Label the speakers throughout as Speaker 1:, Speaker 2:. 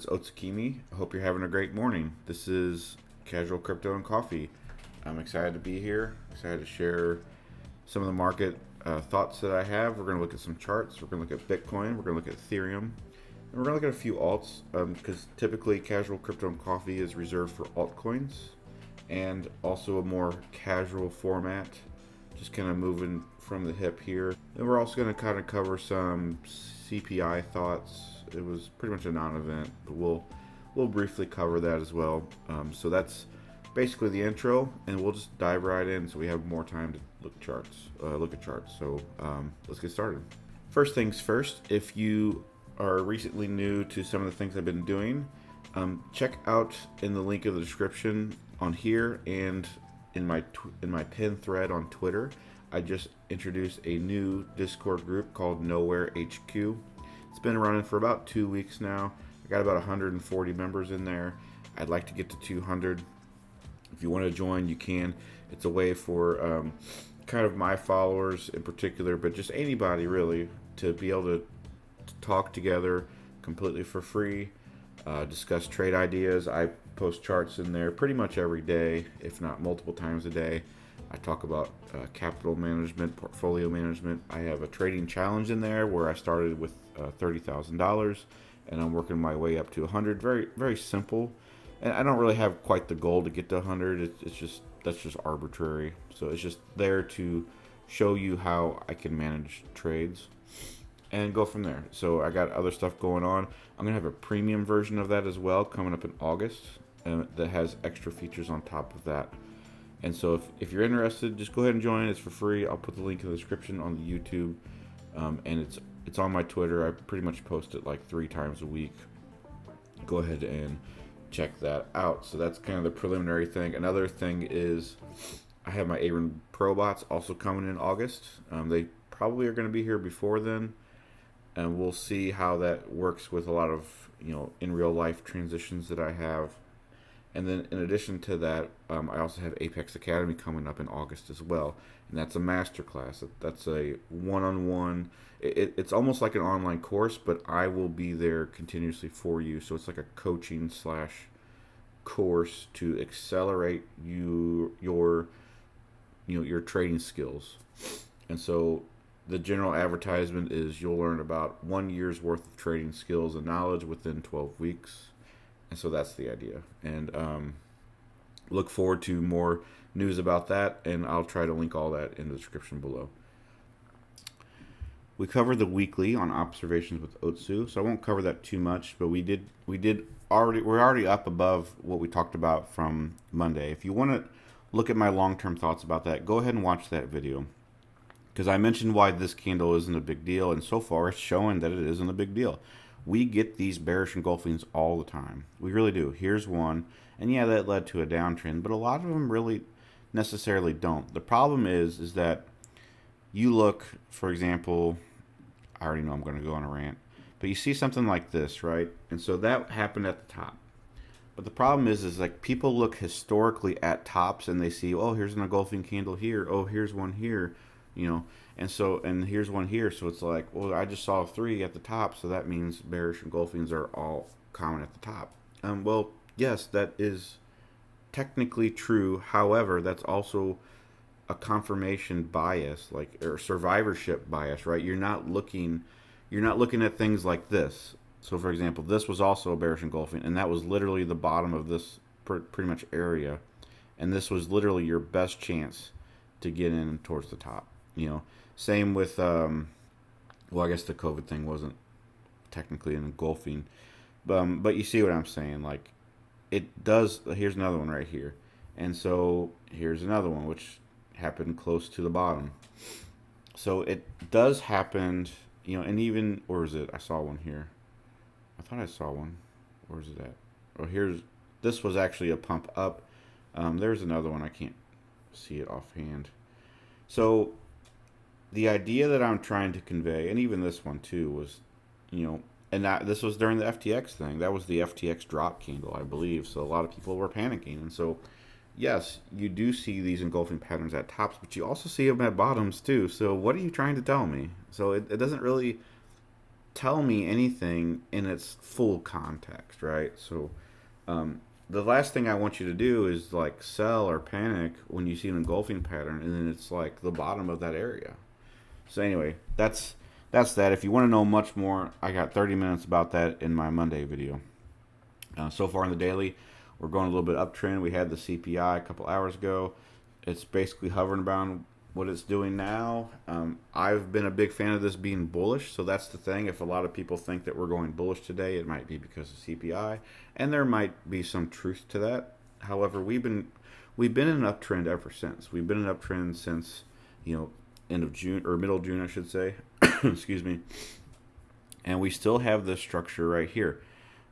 Speaker 1: It's Otsukimi. I hope you're having a great morning. This is Casual Crypto and Coffee. I'm excited to be here. Excited to share some of the market thoughts that I have. We're going to look at some charts. We're going to look at Bitcoin. We're going to look at Ethereum. And we're going to look at a few alts because typically Casual Crypto and Coffee is reserved for altcoins and also a more casual format. Just kind of moving from the hip here. And we're also going to kind of cover some CPI thoughts. It was pretty much a non-event, but we'll briefly cover that as well. So that's basically the intro, and we'll just dive right in so we have more time to look at charts. So let's get started. First things first, if you are recently new to some of the things I've been doing, check out in the link in the description on here and in my pinned thread on Twitter. I just introduced a new Discord group called Nowhere HQ. It's been running for about 2 weeks now. I got about 140 members in there. I'd like to get to 200. If you want to join, you can. It's a way for kind of my followers in particular, but just anybody really, to be able to talk together completely for free, discuss trade ideas. I post charts in there pretty much every day, if not multiple times a day. I talk about capital management, portfolio management. I have a trading challenge in there where I started with $30,000 and I'm working my way up to 100. Very, very simple. And I don't really have quite the goal to get to 100. That's just arbitrary. So it's just there to show you how I can manage trades and go from there. So I got other stuff going on. I'm going to have a premium version of that as well coming up in August that has extra features on top of that. And so if you're interested, just go ahead and join. It's for free. I'll put the link in the description on the YouTube. And it's on my Twitter. I pretty much post it like 3 times a week. Go ahead and check that out. So that's kind of the preliminary thing. Another thing is I have my Aaron Pro bots also coming in August. They probably are going to be here before then. And we'll see how that works with a lot of, in real life transitions that I have. And then in addition to that, I also have Apex Academy coming up in August as well. And that's a masterclass. That's a one-on-one. It's almost like an online course, but I will be there continuously for you. So it's like a coaching / course to accelerate your trading skills. And so the general advertisement is you'll learn about 1 year's worth of trading skills and knowledge within 12 weeks. And so that's the idea. And look forward to more news about that. And I'll try to link all that in the description below. We covered the weekly on observations with Otsu, so I won't cover that too much. But we're already up above what we talked about from Monday. If you want to look at my long-term thoughts about that, go ahead and watch that video. Because I mentioned why this candle isn't a big deal, and so far it's showing that it isn't a big deal. We get these bearish engulfings all the time. We really do. Here's one. And yeah, that led to a downtrend, but a lot of them really necessarily don't. The problem is that you look, for example, I already know I'm going to go on a rant, but you see something like this, right? And so that happened at the top. But the problem is like people look historically at tops and they see, oh, here's an engulfing candle here. Oh, here's one here, and here's one here. So it's like, well, I just saw 3 at the top, so that means bearish engulfings are all common at the top. Well, yes, that is technically true. However, that's also a confirmation bias, or survivorship bias, right? You're not looking at things like this. So, for example, this was also a bearish engulfing, and that was literally the bottom of this pretty much area, and this was literally your best chance to get in towards the top. Same with, well, I guess the COVID thing wasn't technically an engulfing, but you see what I'm saying. Like, it does. Here's another one right here, and so here's another one which happened close to the bottom. So it does happen, and even, or is it? I saw one here. I thought I saw one. Where's it at? Oh, this was actually a pump up. There's another one. I can't see it offhand. So the idea that I'm trying to convey, and even this one too, was, and this was during the FTX thing. That was the FTX drop candle, I believe. So a lot of people were panicking. And so, yes, you do see these engulfing patterns at tops, but you also see them at bottoms too. So what are you trying to tell me? So it doesn't really tell me anything in its full context, right? So the last thing I want you to do is like sell or panic when you see an engulfing pattern and then it's like the bottom of that area. So anyway, that's that. If you want to know much more, I got 30 minutes about that in my Monday video. So far in the daily, we're going a little bit uptrend. We had the CPI a couple hours ago. It's basically hovering around what it's doing now. I've been a big fan of this being bullish, so that's the thing. If a lot of people think that we're going bullish today, it might be because of CPI, and there might be some truth to that. However, we've been in an uptrend ever since. We've been in an uptrend since end of June or middle of June, I should say. Excuse me. And we still have this structure right here.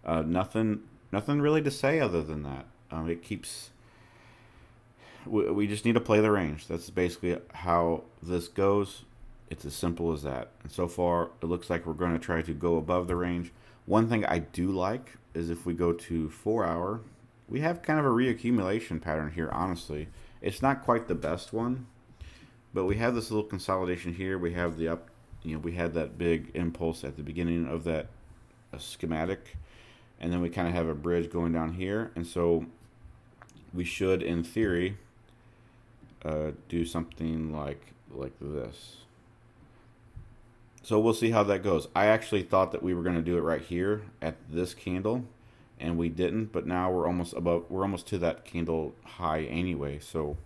Speaker 1: Nothing really to say other than that. It keeps. We just need to play the range. That's basically how this goes. It's as simple as that. And so far, it looks like we're going to try to go above the range. One thing I do like is if we go to 4 hour, we have kind of a reaccumulation pattern here. Honestly, it's not quite the best one, but we have this little consolidation here. We have the up. We had that big impulse at the beginning of that schematic, and then we kind of have a bridge going down here, and so we should, in theory, do something like this. So we'll see how that goes. I actually thought that we were going to do it right here at this candle, and we didn't. But now we're almost above. We're almost to that candle high anyway. So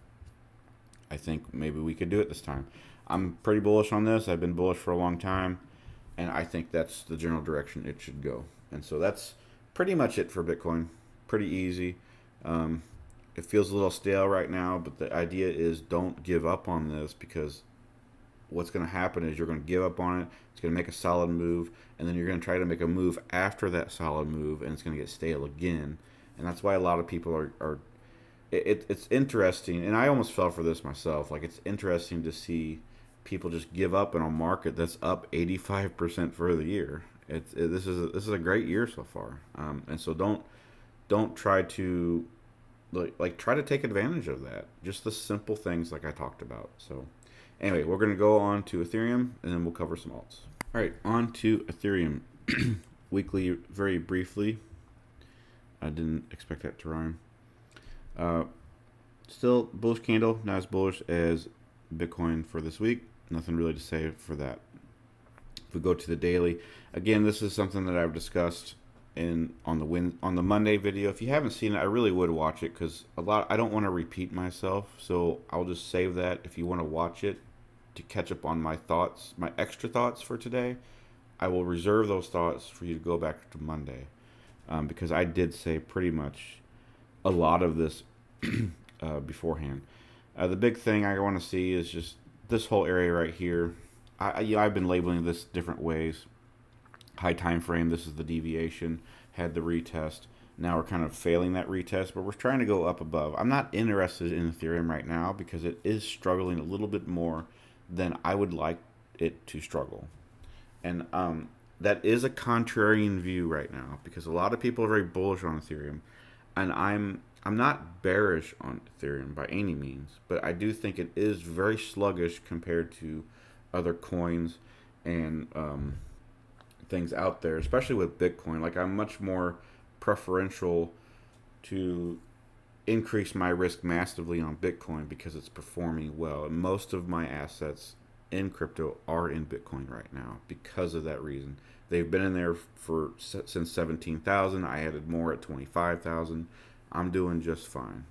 Speaker 1: I think maybe we could do it this time. I'm pretty bullish on this. I've been bullish for a long time, and I think that's the general direction it should go. And so that's pretty much it for Bitcoin. Pretty easy. It feels a little stale right now, but the idea is don't give up on this, because what's going to happen is you're going to give up on it. It's going to make a solid move, and then you're going to try to make a move after that solid move, and it's going to get stale again. And that's why a lot of people are it's interesting, and I almost fell for this myself. Like, it's interesting to see people just give up in a market that's up 85% for the year. This is a great year so far, and so don't try to try to take advantage of that. Just the simple things like I talked about. So anyway, we're going to go on to Ethereum, and then we'll cover some alts. All right, on to Ethereum. Weekly, very briefly. I didn't expect that to rhyme. Still bullish candle, not as bullish as Bitcoin for this week. Nothing really to say for that. If we go to the daily, again, this is something that I've discussed on the Monday video. If you haven't seen it, I really would watch it, because I don't want to repeat myself, so I'll just save that. If you want to watch it to catch up on my thoughts, my extra thoughts for today, I will reserve those thoughts for you to go back to Monday, because I did say pretty much a lot of this beforehand. The big thing I want to see is just this whole area right here. I've been labeling this different ways. High time frame, this is the deviation, had the retest. Now we're kind of failing that retest, but we're trying to go up above. I'm not interested in Ethereum right now because it is struggling a little bit more than I would like it to struggle. And that is a contrarian view right now, because a lot of people are very bullish on Ethereum, and I'm not bearish on Ethereum by any means, but I do think it is very sluggish compared to other coins and things out there, especially with Bitcoin. Like, I'm much more preferential to increase my risk massively on Bitcoin because it's performing well. And most of my assets in crypto are in Bitcoin right now because of that reason. They've been in there since 17,000. I added more at 25,000. I'm doing just fine.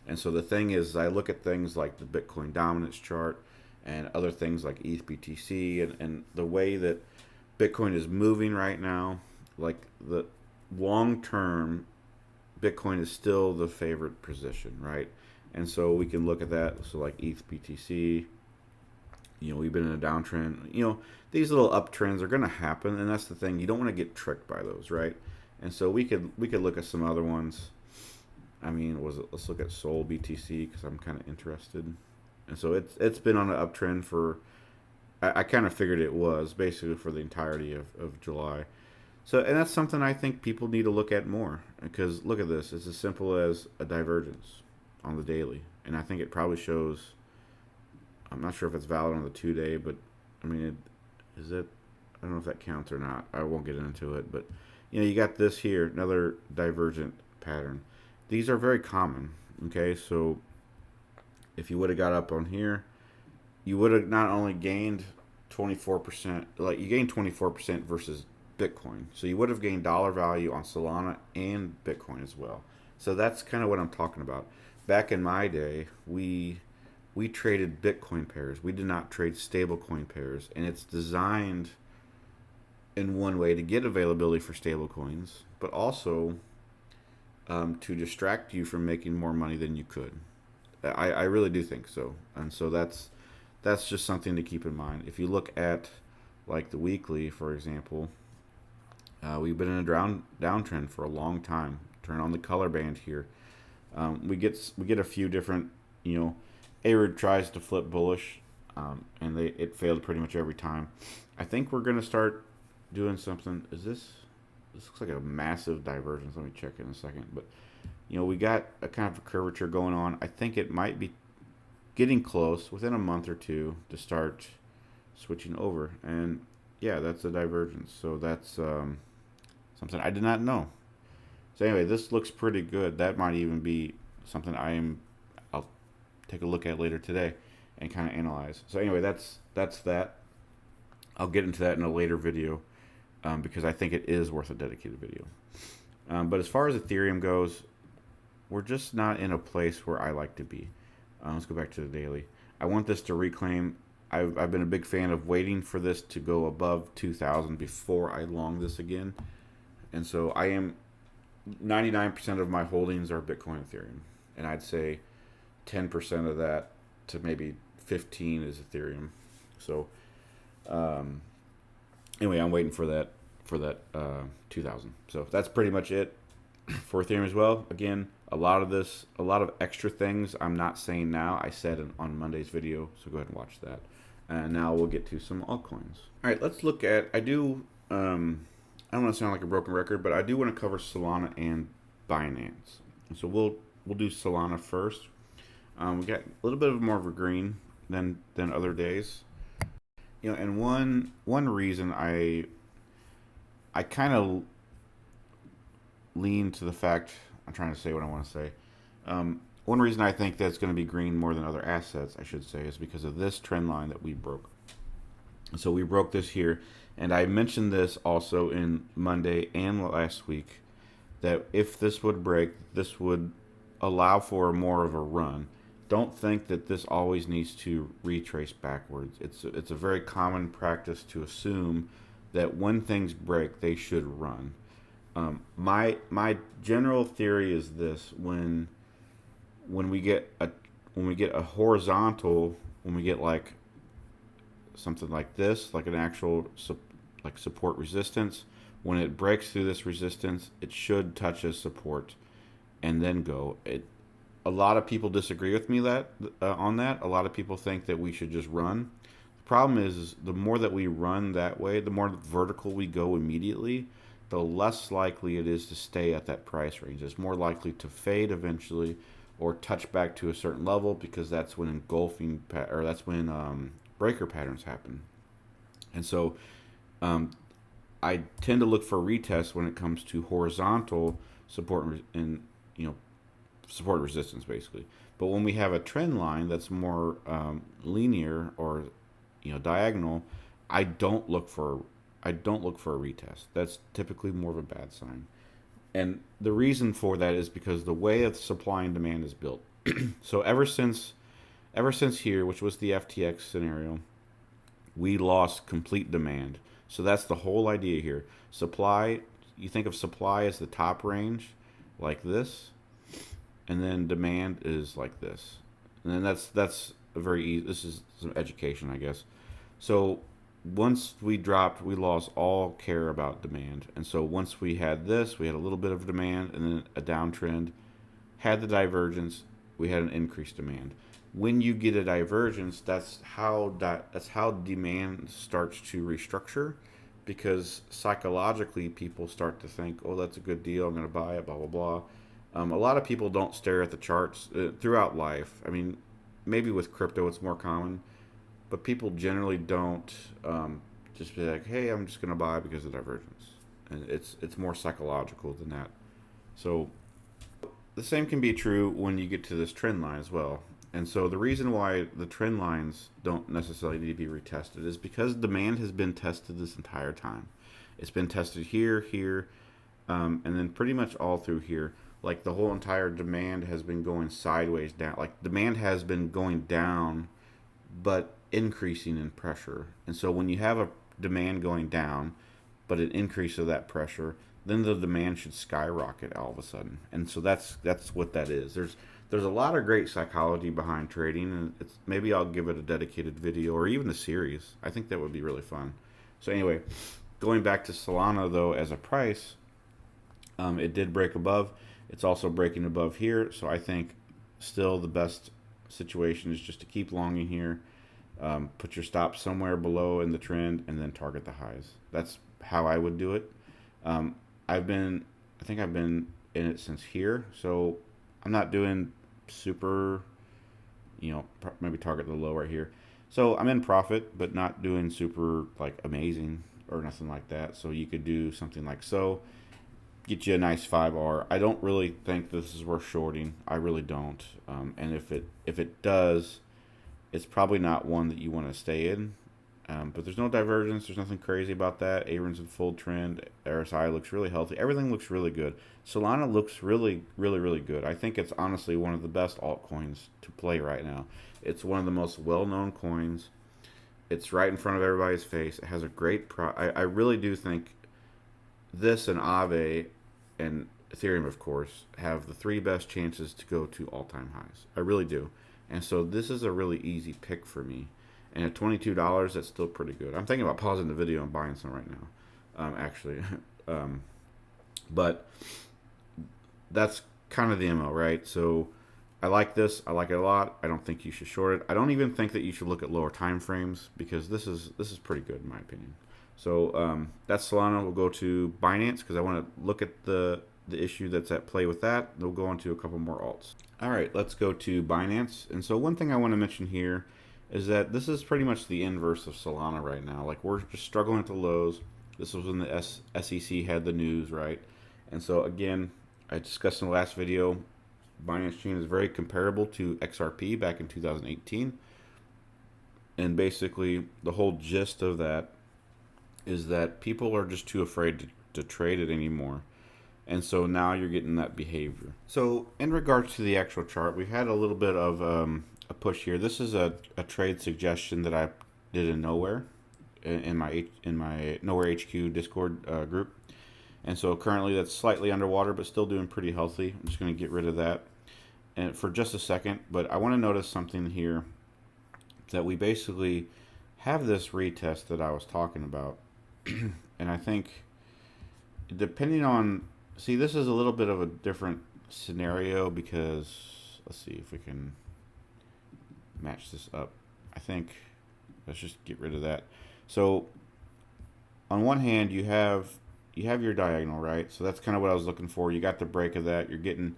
Speaker 1: And so the thing is, I look at things like the Bitcoin dominance chart and other things like ETH BTC and the way that Bitcoin is moving right now. Like, the long term, Bitcoin is still the favorite position, right? And so we can look at that. So like ETH BTC, we've been in a downtrend. These little uptrends are going to happen, and that's the thing. You don't want to get tricked by those, right? And so we could look at some other ones. I mean, let's look at Sol BTC, because I'm kind of interested. And so it's been on an uptrend for, I kind of figured it was basically for the entirety of July. So, and that's something I think people need to look at more, because look at this. It's as simple as a divergence on the daily. And I think it probably shows, I'm not sure if it's valid on the 2-day, but I mean, is it don't know if that counts or not. I won't get into it, but you got this here, another divergent pattern. These are very common. Okay, so if you would have got up on here, you would have not only gained 24%, like you gained 24% versus Bitcoin. So you would have gained dollar value on Solana and Bitcoin as well. So that's kind of what I'm talking about. Back in my day, we traded Bitcoin pairs. We did not trade stablecoin pairs, and it's designed in one way to get availability for stablecoins, but also to distract you from making more money than you could. I really do think so, and so that's just something to keep in mind. If you look at like the weekly, for example, we've been in a downtrend for a long time. Turn on the color band here. We get a few different, Arid tries to flip bullish, and it failed pretty much every time. I think we're gonna start doing something. This looks like a massive divergence. Let me check in a second, but we got a kind of a curvature going on. I think it might be getting close within a month or two to start switching over, and yeah, that's a divergence. So that's something I did not know. So anyway, this looks pretty good. That might even be something I'll take a look at later today and kind of analyze. So anyway, that's that. I'll get into that in a later video because I think it is worth a dedicated video. But as far as Ethereum goes, we're just not in a place where I like to be. Let's go back to the daily. I want this to reclaim. I've been a big fan of waiting for this to go above 2,000 before I long this again. And so I am 99% of my holdings are Bitcoin Ethereum. And I'd say 10% of that to maybe 15 is Ethereum. So anyway, I'm waiting for that 2,000. So that's pretty much it for Ethereum as well. Again, a lot of extra things I'm not saying now. I said on Monday's video, so go ahead and watch that. And now we'll get to some altcoins. All right, let's look at. I don't want to sound like a broken record, but I do want to cover Solana and Binance. So we'll do Solana first. We got a little bit of more of a green than other days. And one reason I kind of lean to the fact, I'm trying to say what I want to say. One reason I think that's going to be green more than other assets, I should say, is because of this trend line that we broke. So we broke this here, and I mentioned this also in Monday and last week, that if this would break, this would allow for more of a run. Don't think that this always needs to retrace backwards. It's a very common practice to assume that when things break, they should run. My general theory is this: when we get a horizontal, when we get like something like this, like an actual support resistance, when it breaks through this resistance, it should touch as support and then go. A lot of people disagree with me on that. A lot of people think that we should just run. The problem is the more that we run that way, the more vertical we go immediately, the less likely it is to stay at that price range. It's more likely to fade eventually or touch back to a certain level, because that's when breaker patterns happen. And so I tend to look for retests when it comes to horizontal support and support resistance basically. But when we have a trend line that's more linear or diagonal, I don't look for a retest. That's typically more of a bad sign. And the reason for that is because the way of supply and demand is built. So ever since here, which was the FTX scenario, we lost complete demand. So that's the whole idea here. Supply, you think of supply as the top range, like this, and then demand is like this. And then that's a very easy, this is some education, I guess. So once we dropped, we lost all care about demand. And so once we had this, we had a little bit of demand and then a downtrend, had the divergence, we had an increased demand. When you get a divergence, that's how demand starts to restructure, because psychologically people start to think, oh, that's a good deal, I'm going to buy it, blah, blah, blah. A lot of people don't stare at the charts throughout life. I mean, maybe with crypto it's more common, but people generally don't just be like, hey, I'm just going to buy because of divergence. And it's more psychological than that. So the same can be true when you get to this trend line as well. And so the reason why the trend lines don't necessarily need to be retested is because demand has been tested this entire time. It's been tested here, here, and then pretty much all through here. Like the whole entire demand has been going sideways down. Like demand has been going down, but increasing in pressure. And so when you have a demand going down, but an increase of that pressure, then the demand should skyrocket all of a sudden. And so that's what that is. There's a lot of great psychology behind trading, and maybe I'll give it a dedicated video or even a series. I think that would be really fun. So anyway, going back to Solana though as a price, it did break above. It's also breaking above here. So I think still the best situation is just to keep longing here. Put your stop somewhere below in the trend and then target the highs. That's how I would do it. I think I've been in it since here, so I'm not doing super, maybe target the low right here. So I'm in profit, but not doing super like amazing or nothing like that. So you could do something like so, get you a nice 5R. I don't really think this is worth shorting. I really don't. And if it does, it's probably not one that you want to stay in. But there's no divergence. There's nothing crazy about that. ARIN's in full trend. RSI looks really healthy. Everything looks really good. Solana looks really, really, really good. I think it's honestly one of the best altcoins to play right now. It's one of the most well-known coins. It's right in front of everybody's face. It has a great I really do think this and Aave and Ethereum, of course, have the 3 best chances to go to all-time highs. I really do. And so this is a really easy pick for me. And at $22, that's still pretty good. I'm thinking about pausing the video and buying some right now, actually. But that's kind of the MO, right? So I like this. I like it a lot. I don't think you should short it. I don't even think that you should look at lower time frames because this is pretty good in my opinion. So that's Solana. We'll go to Binance because I want to look at the issue that's at play with that. We'll go on to a couple more alts. All right, let's go to Binance. And so one thing I want to mention here is that this is pretty much the inverse of Solana right now. Like we're just struggling at the lows. This was when the SEC had the news, right? And so again, I discussed in the last video, Binance Chain is very comparable to XRP back in 2018. And basically the whole gist of that is that people are just too afraid to trade it anymore. And so now you're getting that behavior. So in regards to the actual chart, we've had a little bit of a push here. This is a trade suggestion that I did in Nowhere, in my Nowhere HQ Discord group. And so currently that's slightly underwater, but still doing pretty healthy. I'm just going to get rid of that and for just a second. But I want to notice something here that we basically have this retest that I was talking about. And I think depending on, see, this is a little bit of a different scenario because let's see if we can match this up. I think let's just get rid of that. So on one hand you have your diagonal, right? So that's kind of what I was looking for. You got the break of that. You're getting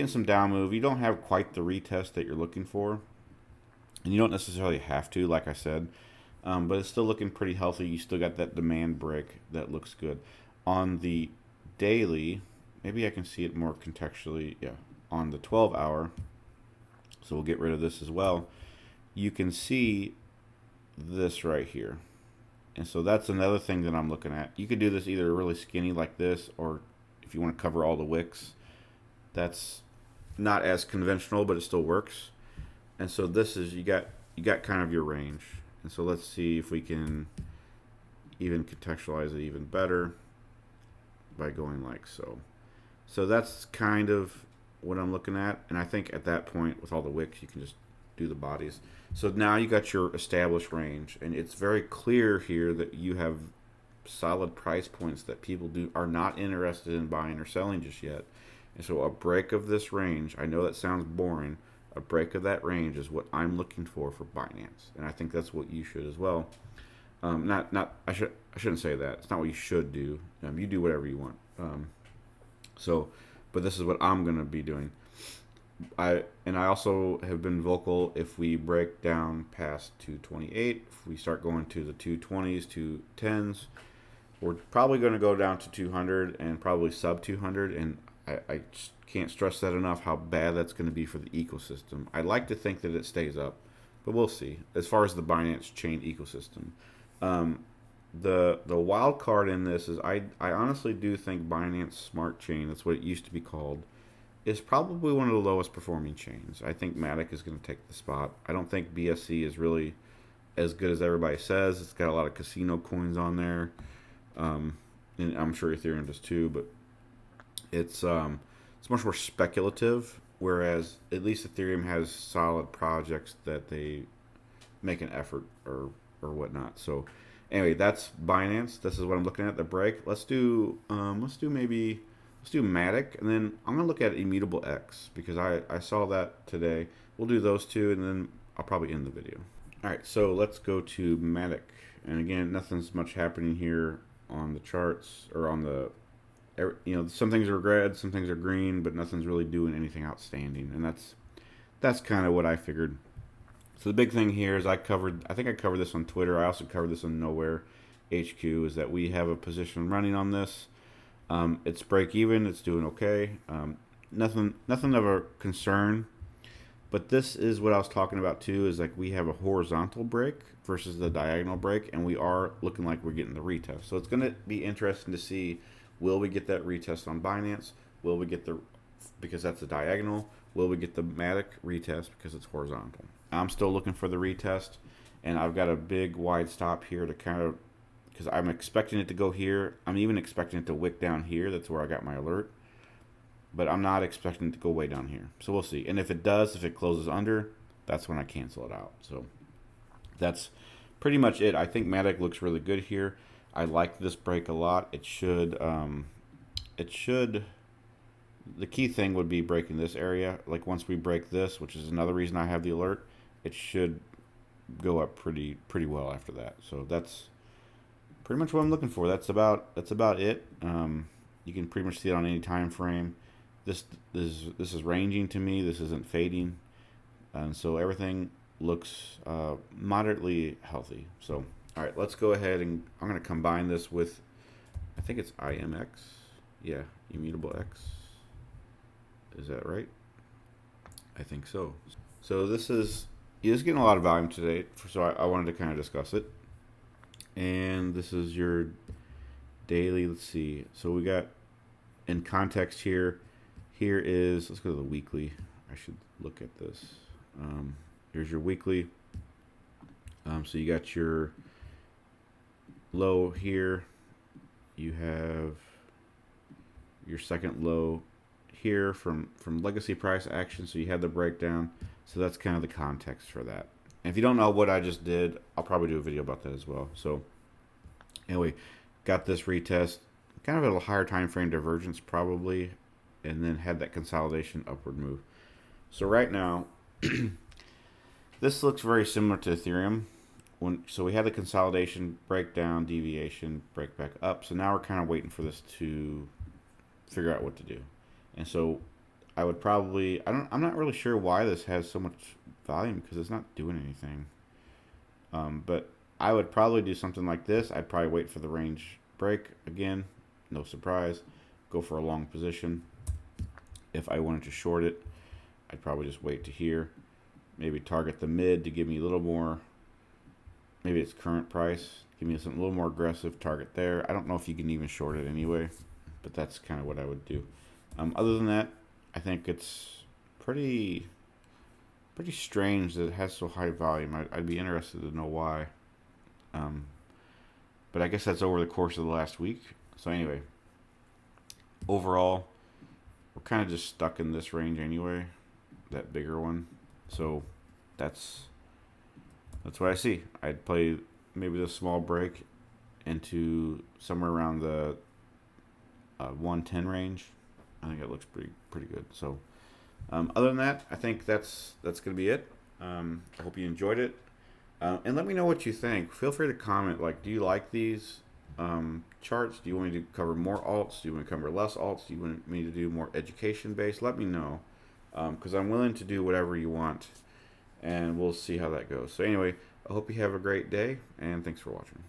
Speaker 1: some down move. You don't have quite the retest that you're looking for, and you don't necessarily have to, like I said, but it's still looking pretty healthy. You still got that demand break that looks good. On the daily, maybe I can see it more contextually. Yeah, on the 12-hour. So we'll get rid of this as well. You can see this right here. And so that's another thing that I'm looking at. You could do this either really skinny like this, or if you want to cover all the wicks. That's not as conventional, but it still works. And so this is, you got kind of your range. And so let's see if we can even contextualize it even better by going like so. So that's kind of what I'm looking at. And I think at that point with all the wicks, you can just do the bodies. So now you got your established range, and it's very clear here that you have solid price points that people are not interested in buying or selling just yet. And so a break of this range, I know that sounds boring, a break of that range is what I'm looking for Binance, and I think that's what you should as well. I shouldn't say that. It's not what you should do. You do whatever you want. But this is what I'm going to be doing. I also have been vocal, if we break down past 228, if we start going to the 220s, 210s, we're probably going to go down to 200 and probably sub 200. And I just can't stress that enough, how bad that's going to be for the ecosystem. I'd like to think that it stays up, but we'll see. As far as the Binance chain ecosystem, um, the wild card in this is I honestly do think Binance Smart Chain, that's what it used to be called, is probably one of the lowest performing chains. I think Matic is going to take the spot. I don't think BSC is really as good as everybody says. It's got a lot of casino coins on there, and I'm sure Ethereum does too. But it's much more speculative. Whereas at least Ethereum has solid projects that they make an effort or whatnot. So anyway, that's Binance. This is what I'm looking at, the break. Let's do Matic, and then I'm gonna look at Immutable X because I saw that today. We'll do those two, and then I'll probably end the video. All right, so let's go to Matic, and again, nothing's much happening here on the charts or on the, some things are red, some things are green, but nothing's really doing anything outstanding, and that's kind of what I figured. So the big thing here is I think I covered this on Twitter. I also covered this on Nowhere HQ, is that we have a position running on this. It's break even. It's doing okay. Nothing of a concern. But this is what I was talking about too. Is like we have a horizontal break versus the diagonal break, and we are looking like we're getting the retest. So it's going to be interesting to see, will we get that retest on Binance? Will we get because that's the diagonal? Will we get the Matic retest because it's horizontal? I'm still looking for the retest, and I've got a big wide stop here to kind of, because I'm expecting it to go here. I'm even expecting it to wick down here. That's where I got my alert. But I'm not expecting it to go way down here. So we'll see. And if it does, if it closes under, that's when I cancel it out. So that's pretty much it. I think Matic looks really good here. I like this break a lot. It should, the key thing would be breaking this area. Like once we break this, which is another reason I have the alert, it should go up pretty well after that. So that's pretty much what I'm looking for. That's about it. You can pretty much see it on any time frame. This is ranging to me. This isn't fading, and so everything looks moderately healthy. So all right, let's go ahead and I'm going to combine this with, I think it's IMX. Yeah, Immutable X. Is that right? I think so. So this is getting a lot of volume today, so I wanted to kind of discuss it. And this is your daily. Let's see. So we got, in context here is, let's go to the weekly. I should look at this. Here's your weekly. So you got your low here. You have your second low here from legacy price action. So you had the breakdown. So that's kind of the context for that. And if you don't know what I just did, I'll probably do a video about that as well. So anyway, got this retest, kind of at a higher time frame divergence probably, and then had that consolidation upward move. So right now, this looks very similar to Ethereum. So we had the consolidation, breakdown, deviation, break back up. So now we're kind of waiting for this to figure out what to do. And so I would probably, I'm not really sure why this has so much volume, because it's not doing anything. But I would probably do something like this. I'd probably wait for the range break again. No surprise. Go for a long position. If I wanted to short it, I'd probably just wait to here. Maybe target the mid to give me a little more. Maybe it's current price. Give me something a little more aggressive. Target there. I don't know if you can even short it anyway, but that's kind of what I would do. Other than that, I think it's pretty strange that it has so high volume. I'd be interested to know why. But I guess that's over the course of the last week. So anyway, overall, we're kind of just stuck in this range anyway, that bigger one. So that's what I see. I'd play maybe the small break into somewhere around the 110 range. I think it looks pretty good. So other than that, I think that's going to be it. I hope you enjoyed it. And let me know what you think. Feel free to comment. Like, do you like these charts? Do you want me to cover more alts? Do you want to cover less alts? Do you want me to do more education based? Let me know. because I'm willing to do whatever you want, and we'll see how that goes. So anyway, I hope you have a great day, and thanks for watching.